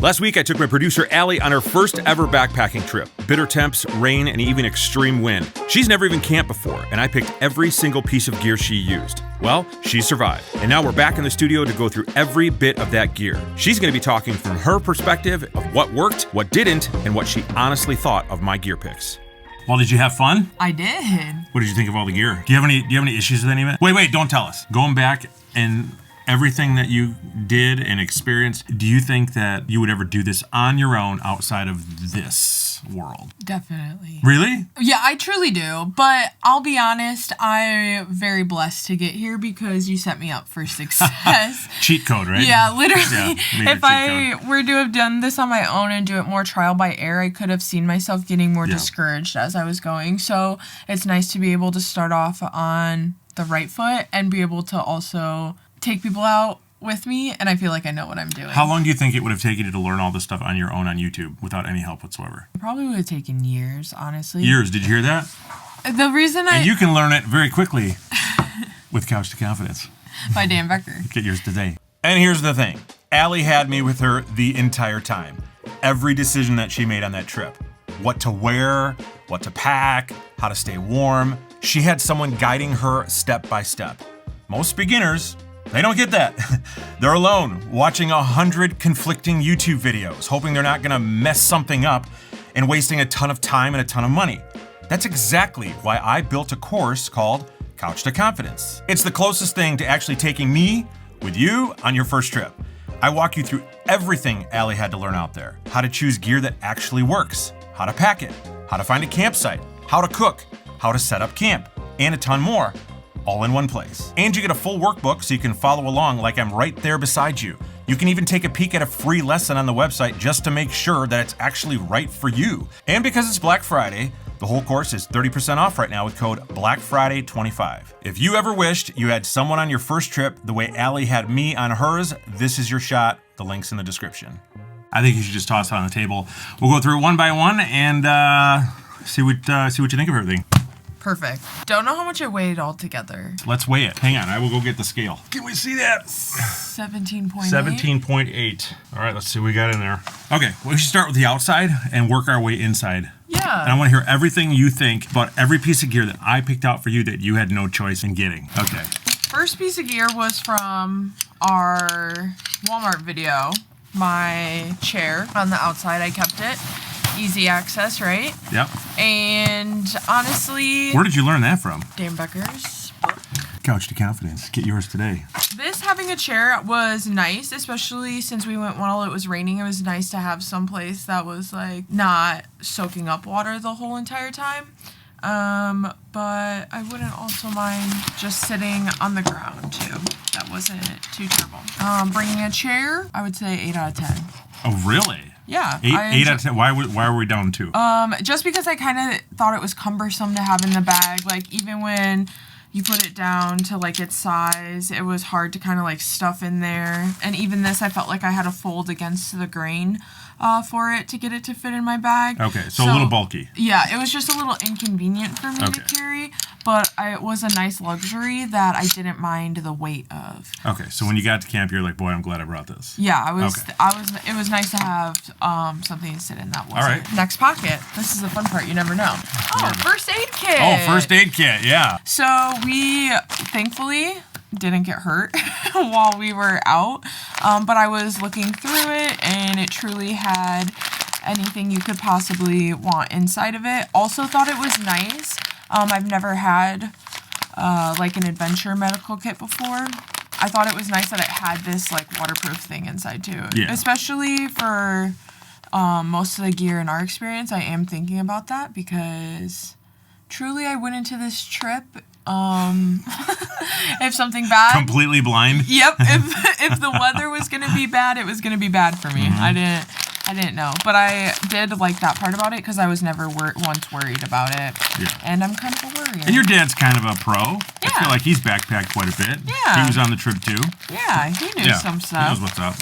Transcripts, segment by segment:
Last week, I took my producer, Allie, on her first ever backpacking trip. Bitter temps, rain, and even extreme wind. She's never even camped before, and I picked every single piece of gear she used. Well, she survived. And now we're back in the studio to go through every bit of that gear. She's going to be talking from her perspective of what worked, what didn't, and what she honestly thought of my gear picks. Well, did you have fun? I did. What did you think of all the gear? Do you have any issues with any of it? Wait, don't tell us. Going back and everything that you did and experienced, do you think that you would ever do this on your own outside of this world? Definitely. Really? Yeah, I truly do. But I'll be honest, I'm very blessed to get here because you set me up for success. Cheat code, right? Yeah, literally. Yeah, if I were to have done this on my own and do it more trial by error, I could have seen myself getting more discouraged as I was going. So it's nice to be able to start off on the right foot and be able to also take people out with me, and I feel like I know what I'm doing. How long do you think it would have taken you to learn all this stuff on your own on YouTube without any help whatsoever? It probably would have taken years, honestly. Years, did you hear that? The reason And you can learn it very quickly with Couch to Confidence. By Dan Becker. Get yours today. And here's the thing. Allie had me with her the entire time. Every decision that she made on that trip. What to wear, what to pack, how to stay warm. She had someone guiding her step by step. Most beginners, they don't get that. They're alone, watching 100 conflicting YouTube videos, hoping they're not gonna mess something up and wasting a ton of time and a ton of money. That's exactly why I built a course called Couch to Confidence. It's the closest thing to actually taking me with you on your first trip. I walk you through everything Allie had to learn out there. How to choose gear that actually works, how to pack it, how to find a campsite, how to cook, how to set up camp, and a ton more. All in one place. And you get a full workbook so you can follow along like I'm right there beside you. You can even take a peek at a free lesson on the website just to make sure that it's actually right for you. And because it's Black Friday, the whole course is 30% off right now with code BlackFriday25. If you ever wished you had someone on your first trip the way Allie had me on hers, this is your shot. The link's in the description. I think you should just toss it on the table. We'll go through it one by one and see what you think of everything. Perfect. Don't know how much it weighed altogether. Let's weigh it. Hang on, I will go get the scale. Can we see that? 17.8. 17.8. All right, let's see what we got in there. Okay, we should start with the outside and work our way inside. Yeah. And I want to hear everything you think about every piece of gear that I picked out for you that you had no choice in getting. Okay. First piece of gear was from our Walmart video. My chair on the outside, I kept it. Easy access, right? Yep. And honestly... Where did you learn that from? Dan Becker's book. Couch to Confidence. Get yours today. This having a chair was nice, especially since we went while it was raining. It was nice to have some place that was like not soaking up water the whole entire time. But I wouldn't also mind just sitting on the ground too. That wasn't too terrible. Bringing a chair, I would say 8 out of 10. Oh, really? Yeah. 8 out of 10. Why were we down 2? Just because I kind of thought it was cumbersome to have in the bag. Like, even when you put it down to, like, its size, it was hard to kind of, like, stuff in there. And even this, I felt like I had to fold against the grain for it to get it to fit in my bag. Okay, so a little bulky. Yeah, it was just a little inconvenient for me to carry, but it was a nice luxury that I didn't mind the weight of. Okay, so when you got to camp, you're like, boy, I'm glad I brought this. Yeah, it was nice to have something to sit in that wasn't. All right. Next pocket. This is the fun part, you never know. Oh, first aid kit. Oh, first aid kit, yeah. So we, thankfully, didn't get hurt while we were out, but I was looking through it and it truly had anything you could possibly want inside of it. Also thought it was nice. I've never had like an adventure medical kit before. I thought it was nice that it had this like waterproof thing inside too. Yeah. Especially for most of the gear in our experience. I am thinking about that because truly I went into this trip if something bad, completely blind. Yep. If the weather was gonna be bad, it was gonna be bad for me. Mm-hmm. I didn't know, but I did like that part about it because I was never once worried about it. Yeah. And I'm kind of a worrier. And your dad's kind of a pro. Yeah. I feel like he's backpacked quite a bit. Yeah. He was on the trip too. Yeah, he knew some stuff. He knows what's up.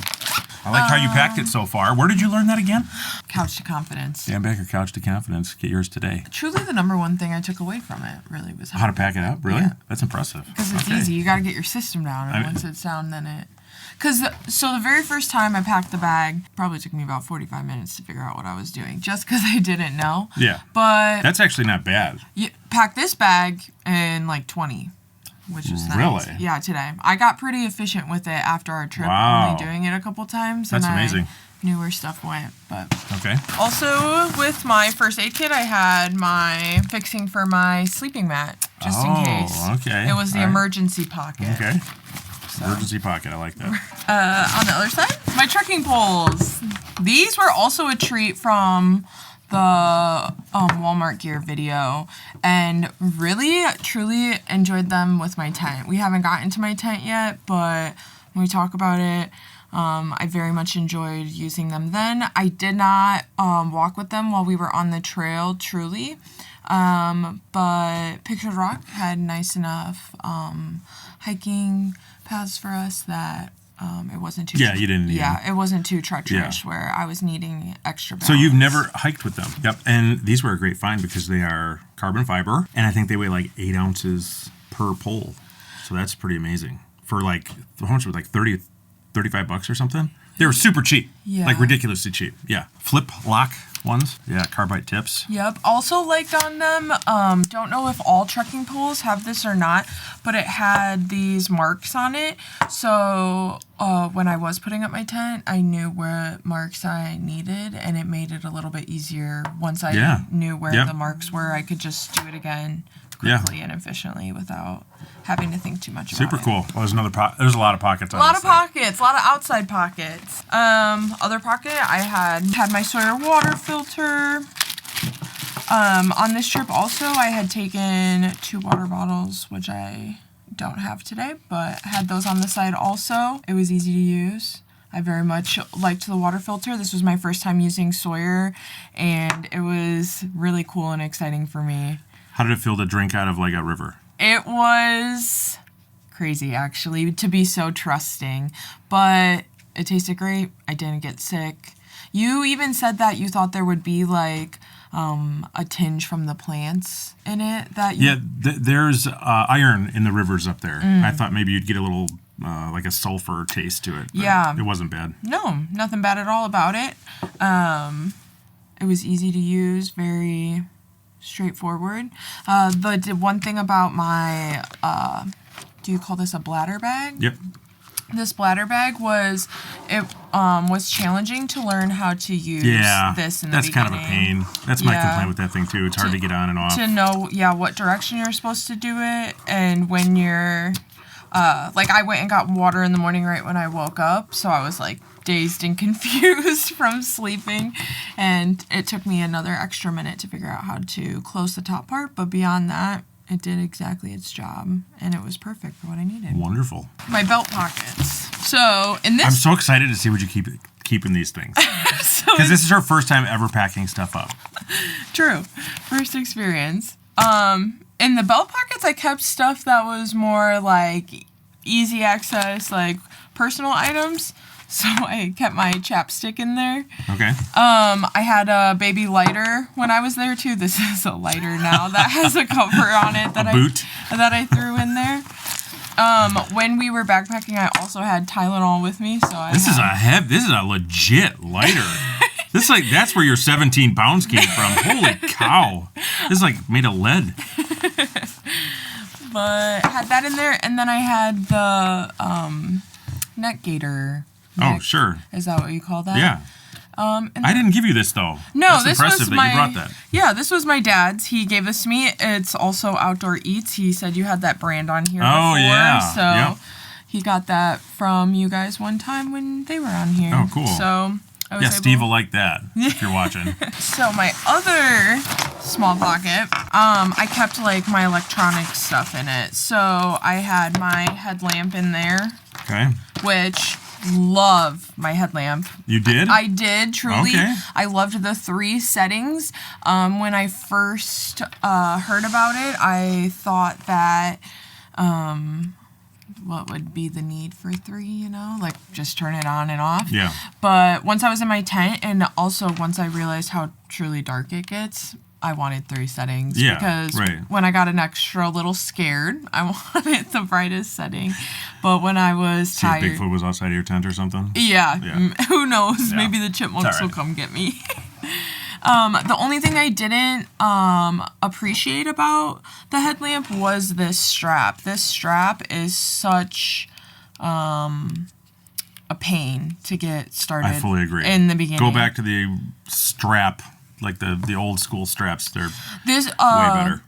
I like how you packed it so far. Where did you learn that again? Couch to Confidence. Dan Becker, Couch to Confidence. Get yours today. Truly the number one thing I took away from it really was how to pack it up. Really? Yeah. That's impressive. Because it's easy. You got to get your system down. And once it's down, then it... Because so the very first time I packed the bag, probably took me about 45 minutes to figure out what I was doing, just because I didn't know. Yeah. But that's actually not bad. you pack this bag in like 20, which is nice. Really? Yeah, today. I got pretty efficient with it after our trip, Wow. only doing it a couple times. That's and amazing. I knew where stuff went, but... Okay. Also, with my first aid kit, I had my fixing for my sleeping mat, just in case. Oh, okay. It was the emergency pocket. Okay. Emergency pocket. I like that. On the other side, my trekking poles. These were also a treat from the Walmart gear video, and really, truly enjoyed them with my tent. We haven't gotten to my tent yet, but when we talk about it, I very much enjoyed using them then. I did not walk with them while we were on the trail, truly. But Pictured Rock had nice enough hiking paths for us that it wasn't too... Yeah, you didn't need Yeah, it wasn't too treacherous where I was needing extra balance. So you've never hiked with them? Yep. And these were a great find because they are carbon fiber, and I think they weigh like 8 ounces per pole. So that's pretty amazing. For like, how much was it, like $35 or something? They were super cheap. Yeah. Like ridiculously cheap. Yeah. Flip lock ones. Yeah, carbide tips. Yep. Also liked on them, don't know if all trekking poles have this or not, but it had these marks on it. So when I was putting up my tent, I knew where marks I needed, and it made it a little bit easier. Once I knew where the marks were, I could just do it again quickly and efficiently without having to think too much about it. Super cool. Well, there's a lot of pockets on A lot this of pockets, a lot of outside pockets. Other pocket, I had my Sawyer water filter. On this trip also, I had taken 2 water bottles, which I don't have today, but I had those on the side also. It was easy to use. I very much liked the water filter. This was my first time using Sawyer, and it was really cool and exciting for me. How did it feel to drink out of like a river? It was crazy, actually, to be so trusting, but it tasted great. I didn't get sick. You even said that you thought there would be like a tinge from the plants in it. There's iron in the rivers up there. I thought maybe you'd get a little like a sulfur taste to it. But it wasn't bad. No, nothing bad at all about it. It was easy to use, very straightforward. The one thing about my, do you call this a bladder bag? Yep. This bladder bag was challenging to learn how to use this in the beginning. That's kind of a pain. That's my complaint with that thing too. It's hard to get on and off. To know, what direction you're supposed to do it, and when you're, like I went and got water in the morning right when I woke up, so I was like dazed and confused from sleeping, and it took me another extra minute to figure out how to close the top part, but beyond that, it did exactly its job, and it was perfect for what I needed. Wonderful. My belt pockets. So in this, I'm so excited to see what you keep in these things, because this is our first time ever packing stuff up. True, first experience. In the belt pockets, I kept stuff that was more like easy access, like personal items. So I kept my chapstick in there. Okay. I had a baby lighter when I was there too. This is a lighter now that has a cover on it that I threw in there. When we were backpacking, I also had Tylenol with me. So this is a legit lighter. That's where your 17 pounds came from. Holy cow! This is like made of lead. But I had that in there, and then I had the neck gaiter. Oh, sure. Is that what you call that? Yeah. I didn't give you this though. No, That's impressive that you brought that. Yeah, this was my dad's. He gave this to me. It's also Outdoor Eats. He said you had that brand on here before. Yeah. So he got that from you guys one time when they were on here. Oh, cool. So Steve will like that if you're watching. So my other small pocket, I kept like my electronic stuff in it. So I had my headlamp in there. Okay. Which love my headlamp. You did? I did, truly. Okay. I loved the 3 settings. When I first heard about it, I thought that what would be the need for 3, like just turn it on and off. Yeah. But once I was in my tent, and also once I realized how truly dark it gets, I wanted 3 settings. Yeah, because right. when I got an extra little scared, I wanted the brightest setting. But when I was See tired, if Bigfoot was outside of your tent or something. yeah. Who knows? Yeah. Maybe the chipmunks right. will come get me. The only thing I didn't appreciate about the headlamp was this strap. This strap is such a pain to get started. I fully agree. In the beginning. Go back to the strap, like the old school straps. They're way better.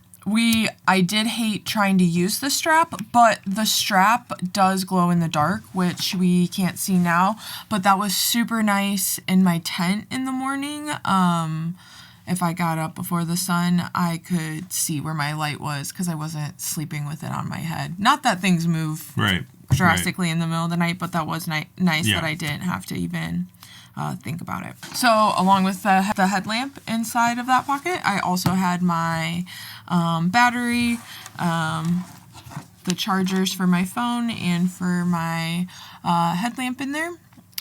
I did hate trying to use the strap, but the strap does glow in the dark, which we can't see now. But that was super nice in my tent in the morning. If I got up before the sun, I could see where my light was because I wasn't sleeping with it on my head. Not that things move drastically in the middle of the night, but that was nice that I didn't have to even think about it. So along with the headlamp inside of that pocket, I also had my battery, the chargers for my phone, and for my headlamp in there.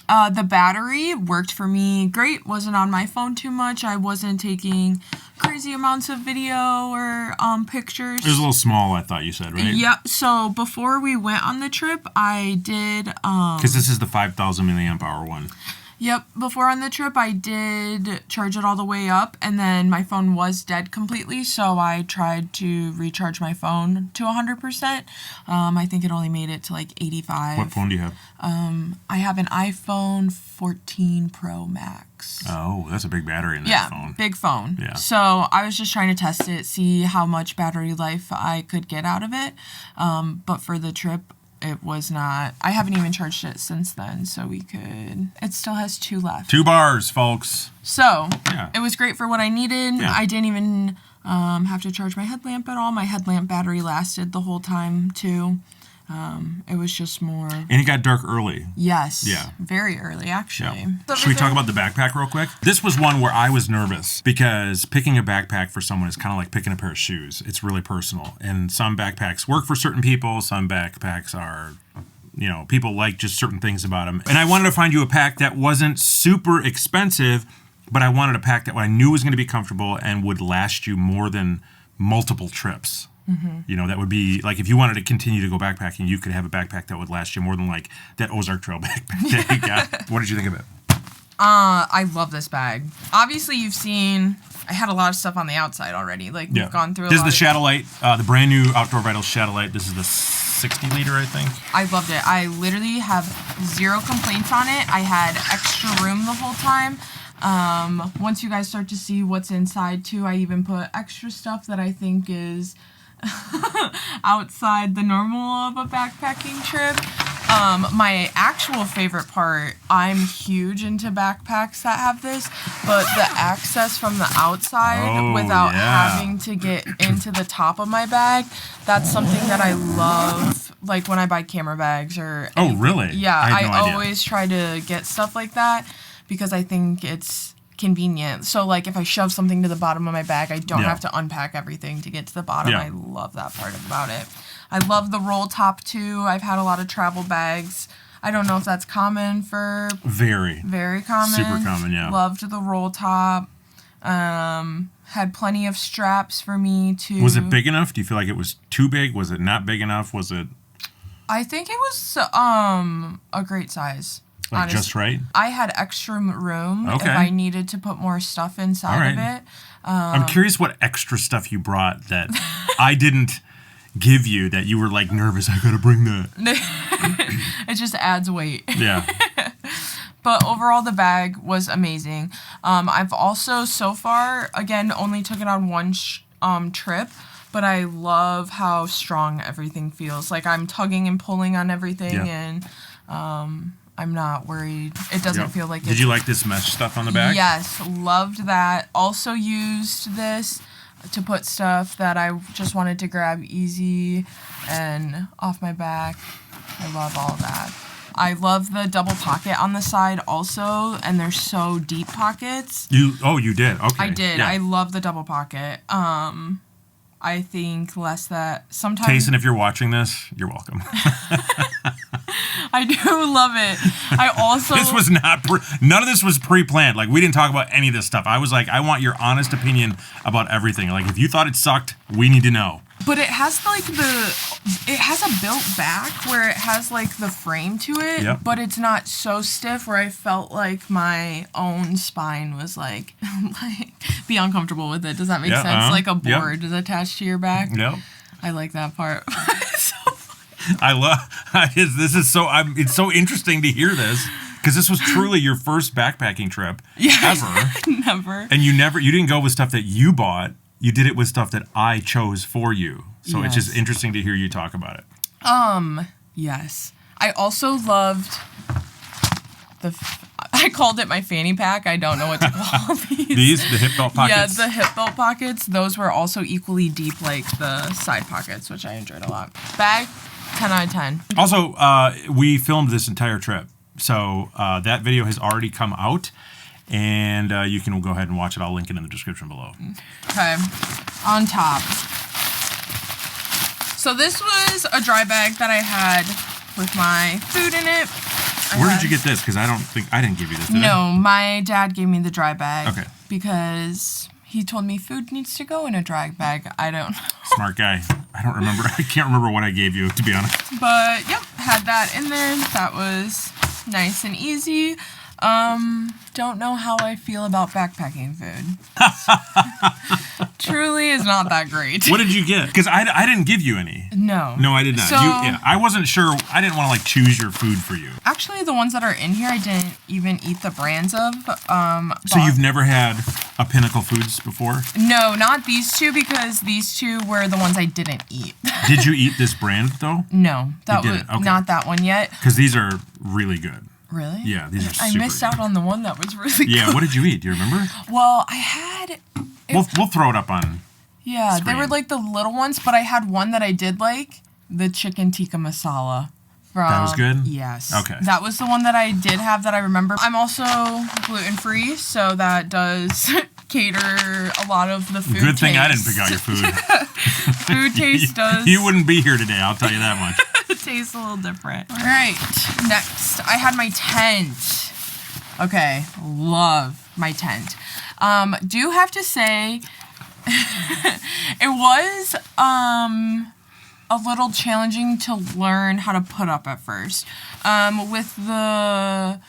The battery worked for me great. Wasn't on my phone too much. I wasn't taking crazy amounts of video or pictures. It was a little small, I thought you said, right? Yeah. So before we went on the trip, I did. Because this is the 5,000 milliamp hour one. Yep. Before on the trip, I did charge it all the way up, and then my phone was dead completely, so I tried to recharge my phone to 100%. I think it only made it to like 85. What phone do you have? I have an iPhone 14 Pro Max. Oh, that's a big battery in that phone. Yeah, big phone. Yeah. So I was just trying to test it, see how much battery life I could get out of it. But for the trip, it was not. I haven't even charged it since then, so we could. It still has 2 left. 2 bars, folks. So it was great for what I needed. Yeah. I didn't even have to charge my headlamp at all. My headlamp battery lasted the whole time too. It was just more. And it got dark early. Yes. Yeah. Very early, actually. Yeah. Should we talk about the backpack real quick? This was one where I was nervous because picking a backpack for someone is kind of like picking a pair of shoes. It's really personal. And some backpacks work for certain people. Some backpacks are, people like just certain things about them. And I wanted to find you a pack that wasn't super expensive, but I wanted a pack that I knew was going to be comfortable and would last you more than multiple trips. Mm-hmm. That would be like if you wanted to continue to go backpacking, you could have a backpack that would last you more than like that Ozark Trail backpack that you got. What did you think of it? I love this bag. Obviously, you've seen. I had a lot of stuff on the outside already. Like we've gone through. This is the Shadowlight, the brand new Outdoor Vitals Shadowlight. This is the 60 liter, I think. I loved it. I literally have 0 complaints on it. I had extra room the whole time. Once you guys start to see what's inside too, I even put extra stuff that I think is outside the normal of a backpacking trip. My actual favorite part, I'm huge into backpacks that have this, but the access from the outside without having to get into the top of my bag, that's something that I love, like when I buy camera bags or anything. Oh, really? Yeah, I always try to get stuff like that because I think it's convenient. So like if I shove something to the bottom of my bag, I don't have to unpack everything to get to the bottom. I love that part about it. I love the roll top too. I've had a lot of travel bags. I don't know if that's common for very common. Super common, yeah. Loved the roll top. Had plenty of straps for me too. Was it big enough? Do you feel like it was too big? Was it not big enough? Was it? I think it was a great size. Like just right? I had extra room if I needed to put more stuff inside of it. I'm curious what extra stuff you brought that I didn't give you that you were like nervous. I gotta bring that. It just adds weight. Yeah. But overall, the bag was amazing. I've also so far, again, only took it on one trip. But I love how strong everything feels. Like I'm tugging and pulling on everything, and I'm not worried. It doesn't feel like. Did you like this mesh stuff on the back? Yes, loved that. Also used this to put stuff that I just wanted to grab easy and off my back. I love all that. I love the double pocket on the side also, and they're so deep pockets. You did? Okay. I did. Yeah. I love the double pocket. I think sometimes... Tayson, if you're watching this, you're welcome. I do love it. I also This was not none of this was pre-planned. Like, we didn't talk about any of this stuff. I was like, I want your honest opinion about everything. Like, if you thought it sucked, we need to know. But it has like it has a built back where it has like the frame to it, Yep. but it's not so stiff where I felt like my own spine was like be uncomfortable with it. Does that make sense? Like a board is attached to your back. Yep. I like that part. So I love this is so it's so interesting to hear this because this was truly your first backpacking trip ever. Never. And you didn't go with stuff that you bought. You did it with stuff that I chose for you. So It's just interesting to hear you talk about it. Yes. I also loved I called it my fanny pack. I don't know what to call these. The hip belt pockets? Yeah, the hip belt pockets. Those were also equally deep like the side pockets, which I enjoyed a lot. Bag, 10 out of 10. Also, we filmed this entire trip. So that video has already come out. And you can go ahead and watch it. I'll link it in the description below. Okay. On top. So this was a dry bag that I had with my food in it. Where did you get this? Because I didn't give you this, did I? No, my dad gave me the dry bag. Okay. Because he told me food needs to go in a dry bag. I don't know. Smart guy. I don't remember. I can't remember what I gave you, to be honest. But, yep, had that in there. That was nice and easy. Don't know how I feel about backpacking food. Truly is not that great. What did you get? Because I didn't give you any. No. No, I did not. So, I wasn't sure. I didn't want to, like, choose your food for you. Actually, the ones that are in here, I didn't even eat the brands of. So you've never had a Pinnacle Foods before? No, not these two, because these two were the ones I didn't eat. Did you eat this brand, though? No, that was okay. not that one yet. Because these are really good. Really? Yeah, these are super I missed out on the one that was really good. Yeah, what did you eat? Do you remember? Well, I had... We'll throw it up on Yeah, screen. they were like the little ones, but I had one that I did like, the chicken tikka masala. That was good? Yes. Okay. That was the one that I did have that I remember. I'm also gluten-free, so that does cater a lot of the food Good thing taste. I didn't pick out your food. Food taste does... You wouldn't be here today, I'll tell you that much. It tastes a little different. All right, next, I had my tent. Okay, love my tent. Do have to say, it was a little challenging to learn how to put up at first. With the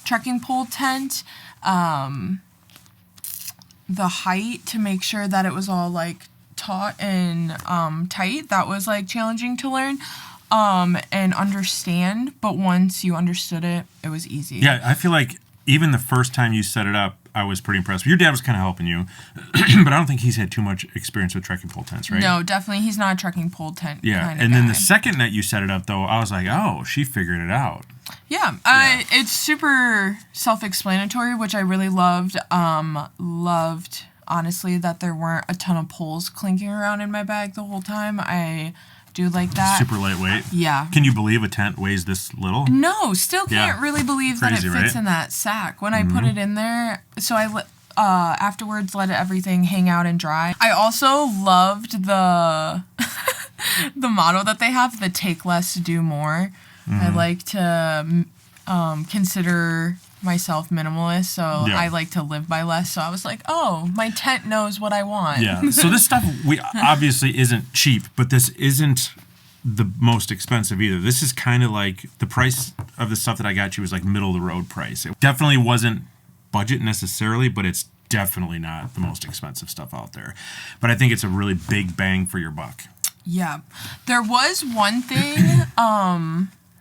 trekking pole tent, the height to make sure that it was all like taut and tight, that was like challenging to learn and understand, but once you understood it, it was easy. Yeah, I feel like even the first time you set it up, I was pretty impressed. Your dad was kind of helping you, but I don't think he's had too much experience with trekking pole tents, right? No, definitely he's not a trekking pole tent kind of and then guy. the second that you set it up, though, I was like, oh, she figured it out. Yeah, it's super self-explanatory, which I really loved. Loved, honestly, that there weren't a ton of poles clinking around in my bag the whole time. I do like that. Super lightweight. Yeah. Can you believe a tent weighs this little? No, still can't really believe that it Crazy, fits right? in that sack. When I put it in there, so I afterwards let everything hang out and dry. I also loved the the motto that they have, the take less, do more. I like to consider myself minimalist, so I like to live by less. So I was like, oh, my tent knows what I want. Yeah. So this stuff obviously isn't cheap, but this isn't the most expensive either. This is kind of like the price of the stuff that I got you was like middle of the road price. It definitely wasn't budget necessarily, but it's definitely not the most expensive stuff out there. But I think it's a really big bang for your buck. Yeah. There was one thing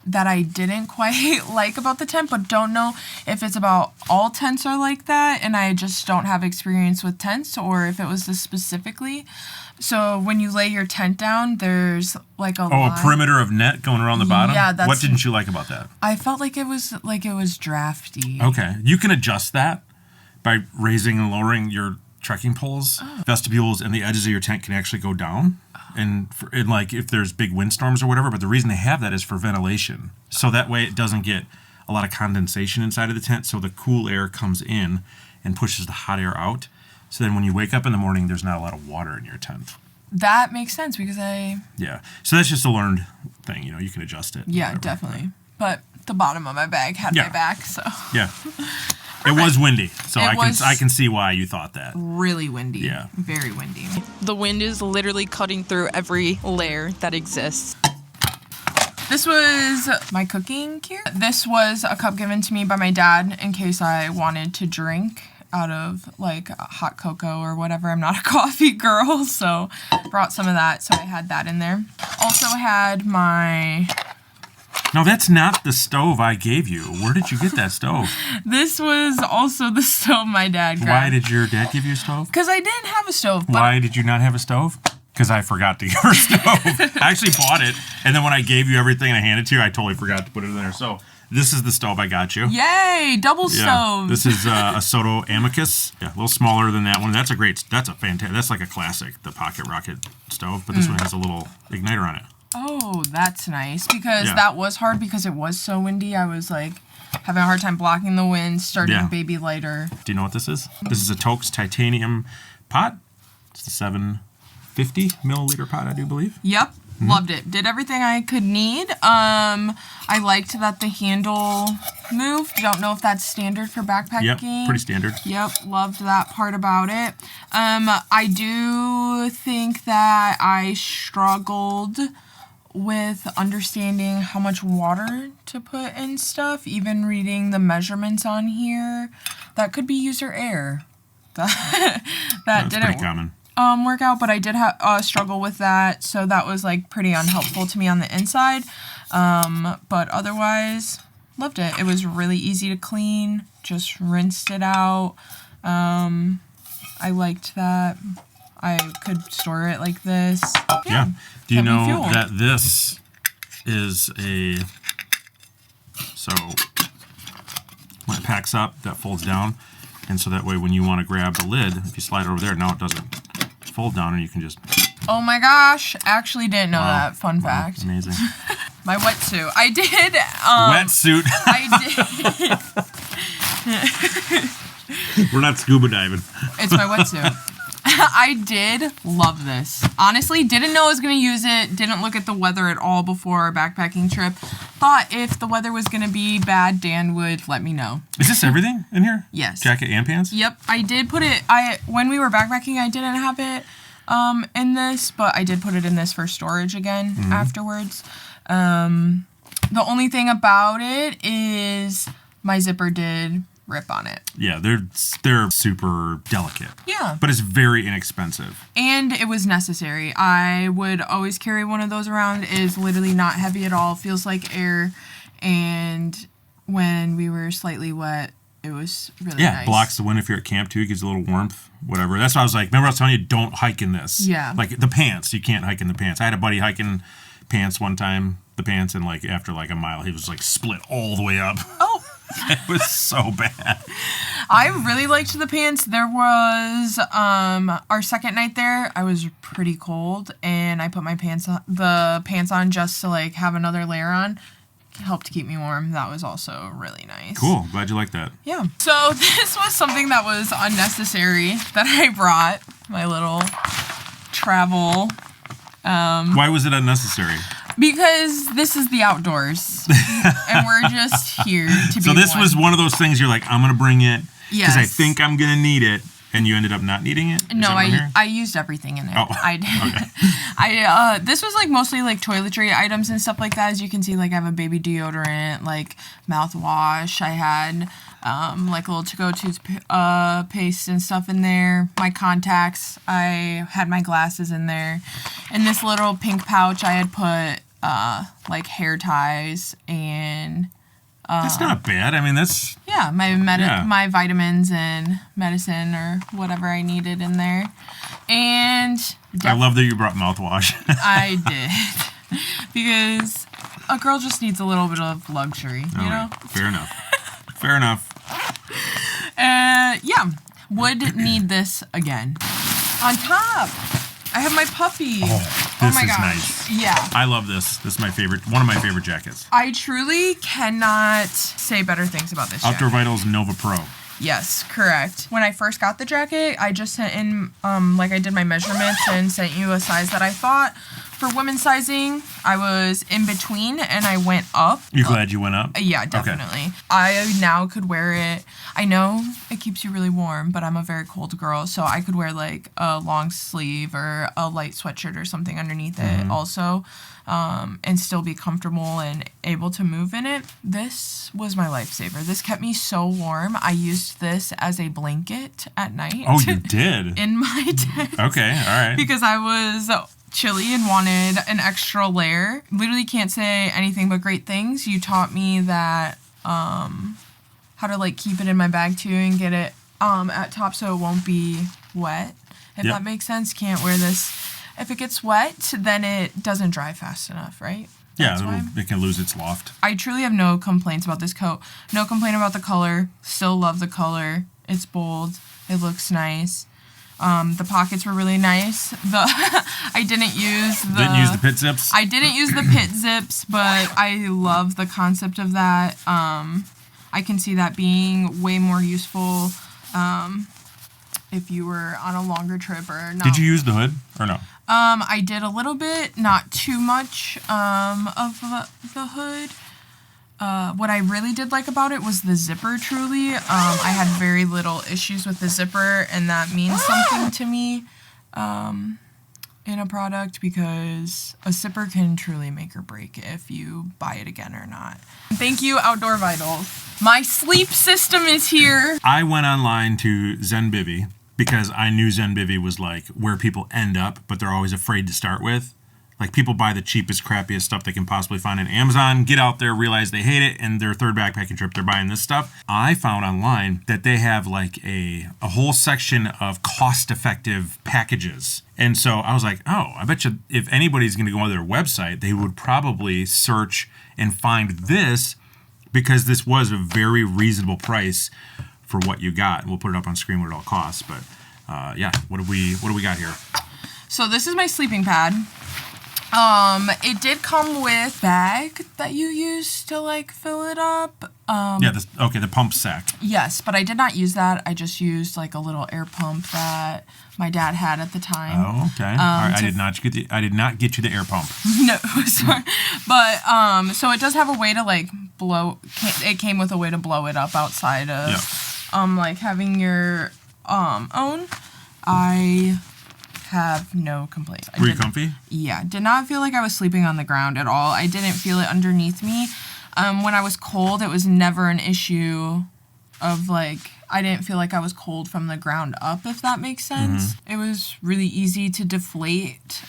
that I didn't quite like about the tent, but don't know if it's about all tents are like that and I just don't have experience with tents, or if it was this specifically. So when you lay your tent down, there's like a line. A perimeter of net going around the bottom? Yeah, that's... What didn't you like about that? I felt like it was drafty. Okay. You can adjust that by raising and lowering your trekking poles. Vestibules and the edges of your tent can actually go down. And like if there's big windstorms or whatever, but the reason they have that is for ventilation. So that way it doesn't get a lot of condensation inside of the tent, so the cool air comes in and pushes the hot air out. So then when you wake up in the morning, there's not a lot of water in your tent. That makes sense because Yeah. So that's just a learned thing. You know, you can adjust it. Yeah, definitely. But the bottom of my bag had my back, so. Yeah. It was windy, so was I can see why you thought that. Really windy. Yeah. Very windy. The wind is literally cutting through every layer that exists. This was my cooking gear. This was a cup given to me by my dad in case I wanted to drink out of like hot cocoa or whatever. I'm not a coffee girl, so brought some of that. So I had that in there. Also had my... No, that's not the stove I gave you. Where did you get that stove? This was also the stove my dad grabbed. Why did your dad give you a stove? Because I didn't have a stove. Why did you not have a stove? Because I forgot to give her a stove. I actually bought it, and then when I gave you everything and I handed it to you, I totally forgot to put it in there. So this is the stove I got you. Yay! Double stove. This is a Soto Amicus. Yeah, a little smaller than that one. That's fantastic. That's like a classic, the Pocket Rocket stove, but this one has a little igniter on it. Oh, that's nice because that was hard because it was so windy. I was like having a hard time blocking the wind, starting a baby lighter. Do you know what this is? This is a Toaks titanium pot. It's a 750 milliliter pot, I do believe. Yep. Loved it. Did everything I could need. I liked that the handle moved. Don't know if that's standard for backpacking. Yep, pretty standard. Yep, loved that part about it. I do think that I struggled with understanding how much water to put in stuff, even reading the measurements on here. That could be user error. That didn't pretty common. Work out, but I did have struggle with that, so that was like pretty unhelpful to me on the inside. But otherwise, loved it. It was really easy to clean. Just rinsed it out. I liked that. I could store it like this. Yeah. Do you know that this is so when it packs up, that folds down, and so that way when you want to grab the lid, if you slide it over there, now it doesn't fold down, and you can just... Oh my gosh, actually didn't know that. Fun fact. Amazing. My wetsuit. I did. Wetsuit. I did. We're not scuba diving. It's my wetsuit. I did love this. Honestly, didn't know I was going to use it. Didn't look at the weather at all before our backpacking trip. Thought if the weather was going to be bad, Dan would let me know. Is this everything in here? Yes. Jacket and pants? Yep. I did put it... When we were backpacking, I didn't have it in this, but I did put it in this for storage again afterwards. The only thing about it is my zipper did rip on it. Yeah, they're super delicate. Yeah. But it's very inexpensive. And it was necessary. I would always carry one of those around. It is literally not heavy at all. Feels like air. And when we were slightly wet, it was really nice. Yeah, blocks the wind if you're at camp too. It gives a little warmth, whatever. That's why I was like, remember I was telling you, don't hike in this. Yeah. Like the pants, you can't hike in the pants. I had a buddy hiking pants one time, the pants, and like after like a mile, he was like split all the way up. Oh. It was so bad. I really liked the pants. There was our second night there. I was pretty cold, and I put the pants on just to like have another layer on. Helped keep me warm. That was also really nice. Cool. Glad you liked that. Yeah. So this was something that was unnecessary that I brought. My little travel. Why was it unnecessary? Because this is the outdoors, and we're just here to be. So this was one of those things you're like, I'm gonna bring it because I think I'm gonna need it, and you ended up not needing it. No, I used everything in it. Oh, I did. Okay. This was like mostly like toiletry items and stuff like that. As you can see, like I have a baby deodorant, like mouthwash. I had like a little to-go toothpaste and stuff in there. My contacts. I had my glasses in there. In this little pink pouch, I had put like hair ties and... that's not bad. I mean, that's... Yeah, my vitamins and medicine or whatever I needed in there. And... I love that you brought mouthwash. I did. Because a girl just needs a little bit of luxury, you know? Fair enough. Fair enough. Yeah. Would need this again. On top, I have my Puffy. Oh my gosh. Nice. Yeah. I love this. This is one of my favorite jackets. I truly cannot say better things about this Outdoor jacket. Vitals Nova Pro. Yes, correct. When I first got the jacket, I just sent in, like I did my measurements and sent you a size that I thought. For women's sizing, I was in between and I went up. You glad you went up? Yeah, definitely. Okay. I now could wear it. I know it keeps you really warm, but I'm a very cold girl, so I could wear like a long sleeve or a light sweatshirt or something underneath it also, and still be comfortable and able to move in it. This was my lifesaver. This kept me so warm. I used this as a blanket at night. Oh, you did? In my tent. Okay, all right. Because I was chilly and wanted an extra layer. Literally can't say anything but great things. You taught me that how to like keep it in my bag too and get it at top so it won't be wet. If that makes sense. Can't wear this. If it gets wet, then it doesn't dry fast enough, right? Yeah, it can lose its loft. I truly have no complaints about this coat. No complaint about the color. Still love the color. It's bold. It looks nice. The pockets were really nice. I didn't use the pit zips? I didn't use the pit zips, but I love the concept of that. I can see that being way more useful if you were on a longer trip or not. Did you use the hood or no? I did a little bit, not too much of the hood. What I really did like about it was the zipper, truly. I had very little issues with the zipper, and that means something to me in a product because a zipper can truly make or break if you buy it again or not. Thank you, Outdoor Vitals. My sleep system is here. I went online to Zenbivy because I knew Zenbivy was like where people end up, but they're always afraid to start with. Like, people buy the cheapest, crappiest stuff they can possibly find on Amazon, get out there, realize they hate it, and their third backpacking trip, they're buying this stuff. I found online that they have, like, a whole section of cost-effective packages. And so I was like, oh, I bet you if anybody's going to go on their website, they would probably search and find this because this was a very reasonable price for what you got. And we'll put it up on screen what it all costs. But, yeah, what do we got here? So this is my sleeping pad. It did come with bag that you use to like fill it up. The pump sack. Yes, but I did not use that. I just used like a little air pump that my dad had at the time. Oh, okay. All right. I did not get you the air pump. No, sorry. But so it does have a way to like blow. It came with a way to blow it up outside of like having your own. I have no complaints. Were you comfy? Yeah. Did not feel like I was sleeping on the ground at all. I didn't feel it underneath me. When I was cold, it was never an issue of like, I didn't feel like I was cold from the ground up, if that makes sense. Mm-hmm. It was really easy to deflate,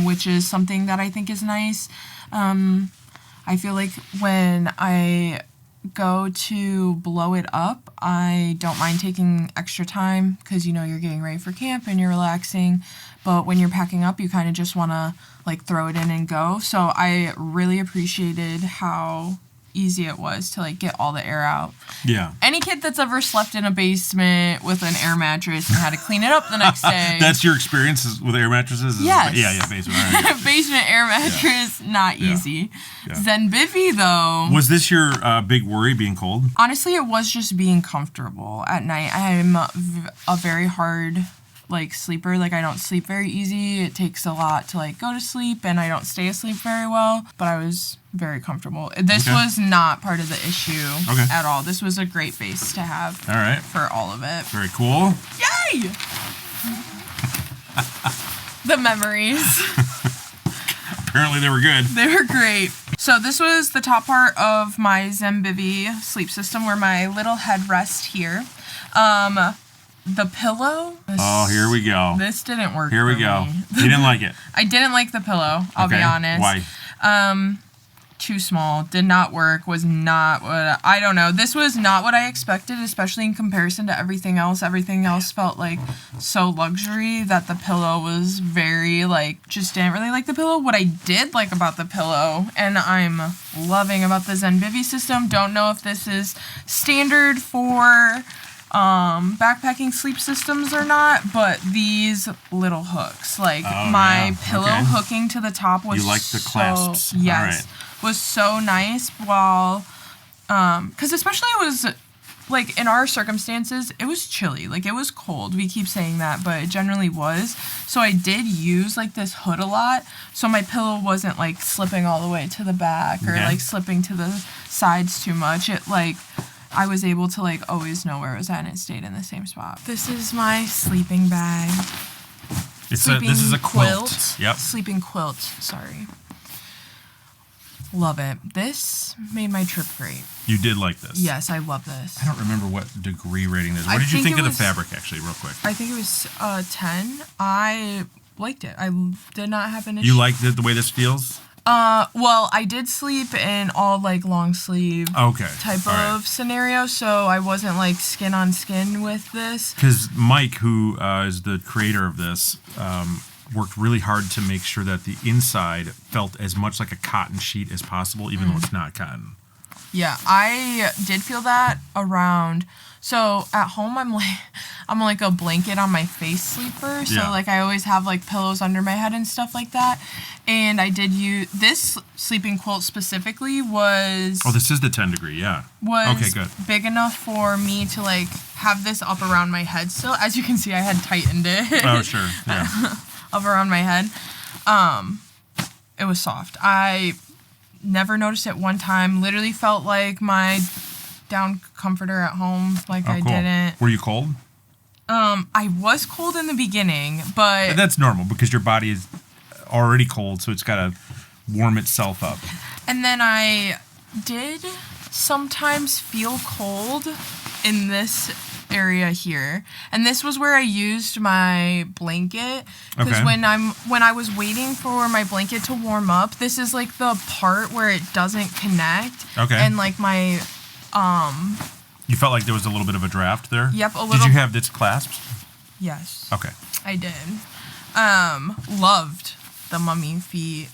which is something that I think is nice. I feel like when I go to blow it up, I don't mind taking extra time because you know you're getting ready for camp and you're relaxing, but when you're packing up you kind of just want to like throw it in and go. So I really appreciated how easy it was to like get all the air out. Yeah. Any kid that's ever slept in a basement with an air mattress and had to clean it up the next day. That's your experience with air mattresses? Yes. Yeah, basement. Right. Basement air mattress, not easy. Yeah. Zenbivy though. Was this your big worry, being cold? Honestly, it was just being comfortable at night. I am a very hard like sleeper. Like I don't sleep very easy. It takes a lot to like go to sleep and I don't stay asleep very well, but I was very comfortable. This was not part of the issue at all. This was a great base to have for all of it. Very cool. Yay! The memories. Apparently they were good. They were great. So this was the top part of my Zenbivy sleep system where my little headrest here. The pillow. Oh, here we go. This didn't work. Here we go. You didn't like it? I didn't like the pillow. I'll be honest. Why? Too small. Did not work. Was not what I don't know. This was not what I expected, especially in comparison to everything else. Everything else felt like so luxury that the pillow was very like just didn't really like the pillow. What I did like about the pillow, and I'm loving about the Zenbivy system. Don't know if this is standard for backpacking sleep systems or not, but these little hooks, like pillow hooking to the top was you like the clasps. Yes, was so nice. While because especially it was like in our circumstances, it was chilly. Like it was cold. We keep saying that, but it generally was. So I did use like this hood a lot. So my pillow wasn't like slipping all the way to the back or like slipping to the sides too much. It like, I was able to like always know where it was at and it stayed in the same spot. This is my sleeping bag. This is a quilt. Yep. Sleeping quilt. Sorry. Love it. This made my trip great. You did like this? Yes, I love this. I don't remember what degree rating this is. What did you think of the fabric, actually, real quick? I think it was 10. I liked it. I did not have an issue. You liked the way this feels? Well, I did sleep in all like long sleeve type of scenario, so I wasn't like skin on skin with this. Because Mike, who is the creator of this, worked really hard to make sure that the inside felt as much like a cotton sheet as possible, even though it's not cotton. Yeah, I did feel that around. So at home, I'm like a blanket on my face sleeper. So like I always have like pillows under my head and stuff like that. And I did use this sleeping quilt specifically was. Oh, this is the 10 degree, yeah. Was okay, good. Big enough for me to like have this up around my head still. As you can see, I had tightened it. Oh, sure. Yeah. Up around my head. It was soft. I never noticed it one time. Literally felt like my down comforter at home. Like I didn't. Were you cold? I was cold in the beginning, but that's normal because your body is already cold, so it's got to warm itself up. And then I did sometimes feel cold in this area here, and this was where I used my blanket because when I was waiting for my blanket to warm up, this is like the part where it doesn't connect. And like my you felt like there was a little bit of a draft there? Yep, a little. Did you have this clasped? Yes. Okay. I did. Loved the mummy feet.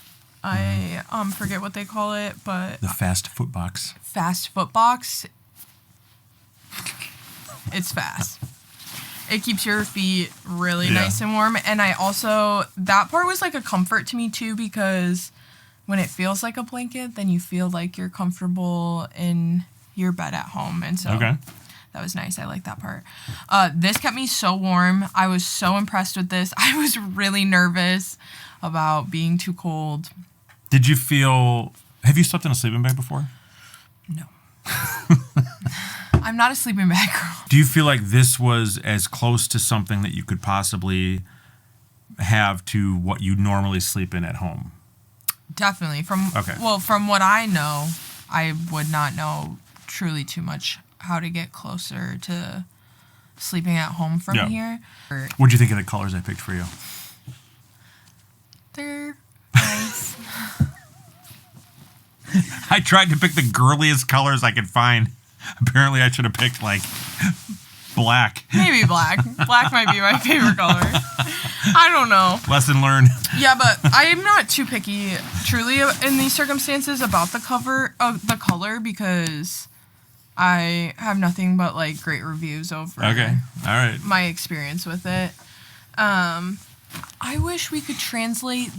I forget what they call it, but the fast foot box. Fast foot box. It's fast. It keeps your feet really nice and warm. And I also, that part was like a comfort to me too, because when it feels like a blanket, then you feel like you're comfortable in your bed at home. And so that was nice. I like that part. This kept me so warm. I was so impressed with this. I was really nervous about being too cold. Did you feel, have you slept in a sleeping bag before? No. I'm not a sleeping bag girl. Do you feel like this was as close to something that you could possibly have to what you normally sleep in at home? Definitely. From what I know, I would not know truly too much how to get closer to sleeping at home from here. What'd you think of the colors I picked for you? They're nice. I tried to pick the girliest colors I could find. Apparently, I should have picked, like, black. Maybe black. Black might be my favorite color. I don't know. Lesson learned. Yeah, but I'm not too picky, truly, in these circumstances about the color, because I have nothing but, like, great reviews over my experience with it. I wish we could translate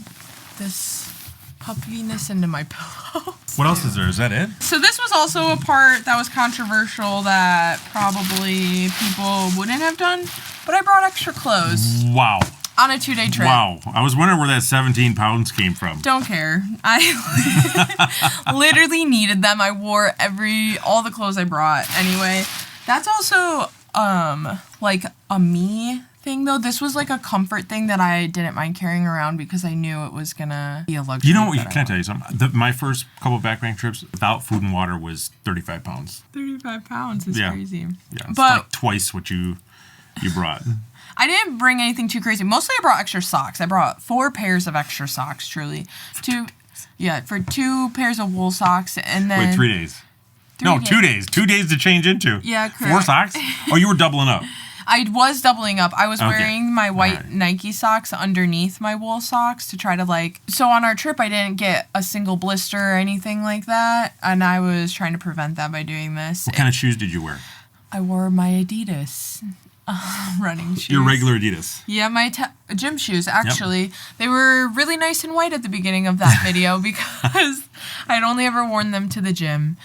this puffiness into my pillow. What else is there? Is that it? So this was also a part that was controversial that probably people wouldn't have done, but I brought extra clothes. Wow. On a 2-day trip. Wow. I was wondering where that 17 pounds came from. Don't care. I literally needed them. I wore all the clothes I brought anyway. That's also like a me thing though. This was like a comfort thing that I didn't mind carrying around because I knew it was gonna be a luxury. You know what? Can I tell you something? My first couple backpacking trips without food and water was 35 pounds. 35 pounds is crazy. Yeah, it's like twice what you brought. I didn't bring anything too crazy. Mostly I brought extra socks. I brought 4 pairs of extra socks, truly. 2 pairs of wool socks and then... Wait, 3 days. 2 days. 2 days to change into. Yeah, correct. 4 socks? Oh, you were doubling up. I was doubling up. I was wearing my white Nike socks underneath my wool socks to try to like... So on our trip, I didn't get a single blister or anything like that. And I was trying to prevent that by doing this. What kind of shoes did you wear? I wore my Adidas running shoes. Your regular Adidas? Yeah, my gym shoes, actually. Yep. They were really nice and white at the beginning of that video because I'd only ever worn them to the gym.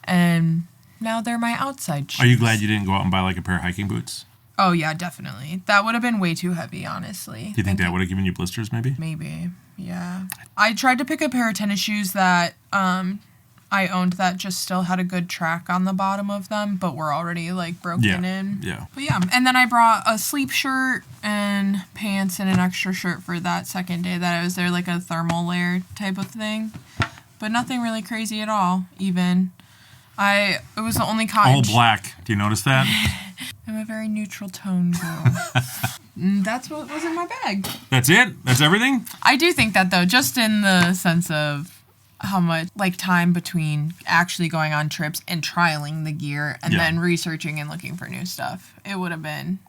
And now they're my outside shoes. Are you glad you didn't go out and buy like a pair of hiking boots? Oh, yeah, definitely. That would have been way too heavy, honestly. Do you think that would have given you blisters maybe? Maybe, yeah. I tried to pick a pair of tennis shoes that I owned that just still had a good track on the bottom of them, but were already like broken in. Yeah. But yeah, and then I brought a sleep shirt and pants and an extra shirt for that second day that I was there, like a thermal layer type of thing. But nothing really crazy at all, even. It was the only cotton. All black. Do you notice that? I'm a very neutral tone girl. That's what was in my bag. That's it? That's everything? I do think that, though, just in the sense of how much like time between actually going on trips and trialing the gear and then researching and looking for new stuff. It would have been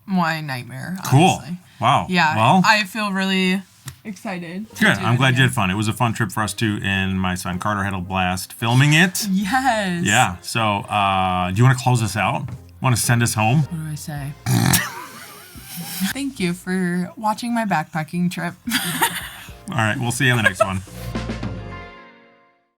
my nightmare, honestly. Cool. Wow. Yeah. Well, I feel really excited. Good. I'm glad you had fun. It was a fun trip for us too, and my son Carter had a blast filming it. Yes. Yeah. So, do you want to close us out? Want to send us home? What do I say? Thank you for watching my backpacking trip. All right. We'll see you on the next one.